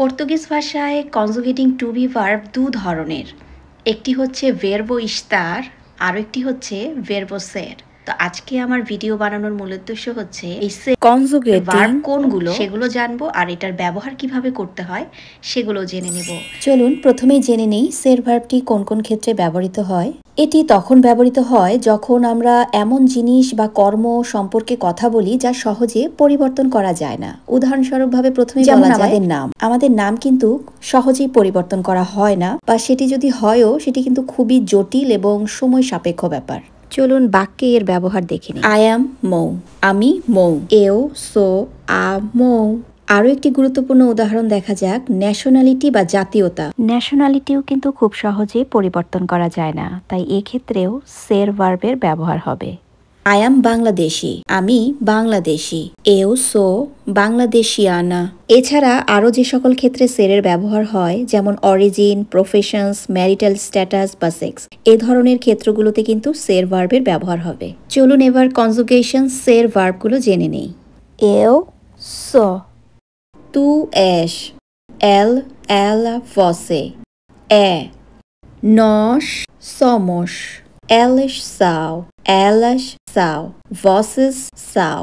Portuguese ভাষায় কনজুগেটিং two be verb দু ধরনের। একটি হচ্ছে ভার্বো ইস্তার, আর একটি হচ্ছে ভার্বো সের। তো আজকে আমার ভিডিও বানানোর মূল উদ্দেশ্য হচ্ছে এই কনজুগেটিং ভার্ব কোনগুলো সেগুলো জানবো, আর এটার ব্যবহার কিভাবে করতে হয় সেগুলো জেনে নেব। চলুন প্রথমেই জেনে নেই সের ভার্বটি কোন কোন ক্ষেত্রে ব্যবহৃত হয়। এটি তখন ব্যবহৃত হয় যখন আমরা এমন জিনিস বা কর্ম সম্পর্কে কথা বলি যা সহজে পরিবর্তন করা যায় না। উদাহরণস্বরূপভাবে প্রথমে বলা যায় আমাদের নাম কিন্তু সহজেই পরিবর্তন করা হয় না, বা সেটি যদি হয়ও সেটি কিন্তু খুবই জটিল এবং সময় সাপেক্ষ ব্যাপার। চলুন বাক্যে এর ব্যবহার দেখে নিই। আই অ্যাম মৌ, আমি মৌ। এও সো আ মৌ। আরও একটি গুরুত্বপূর্ণ উদাহরণ দেখা যাক, ন্যাশনালিটি বা জাতীয়তা। ন্যাশনালিটিও কিন্তু খুব সহজে পরিবর্তন করা যায় না, তাই এক্ষেত্রেও সের ভার্বের ব্যবহার হবে। আই অ্যাম বাংলাদেশি, আমি বাংলাদেশি। এও সো বাংলাদেশিয়ানা। এছাড়া আরও যে সকল ক্ষেত্রে সেরের ব্যবহার হয়, যেমন অরিজিন, প্রফেশনস, ম্যারিটাল স্ট্যাটাস বা সেক্স, এ ধরনের ক্ষেত্রগুলোতে কিন্তু সের ভার্বের ব্যবহার হবে। চলুন এবার কনজুগেশন সের ভার্বগুলো জেনে নেই। এও so, tu és, ela, você. É, nós somos, elas são, vocês são,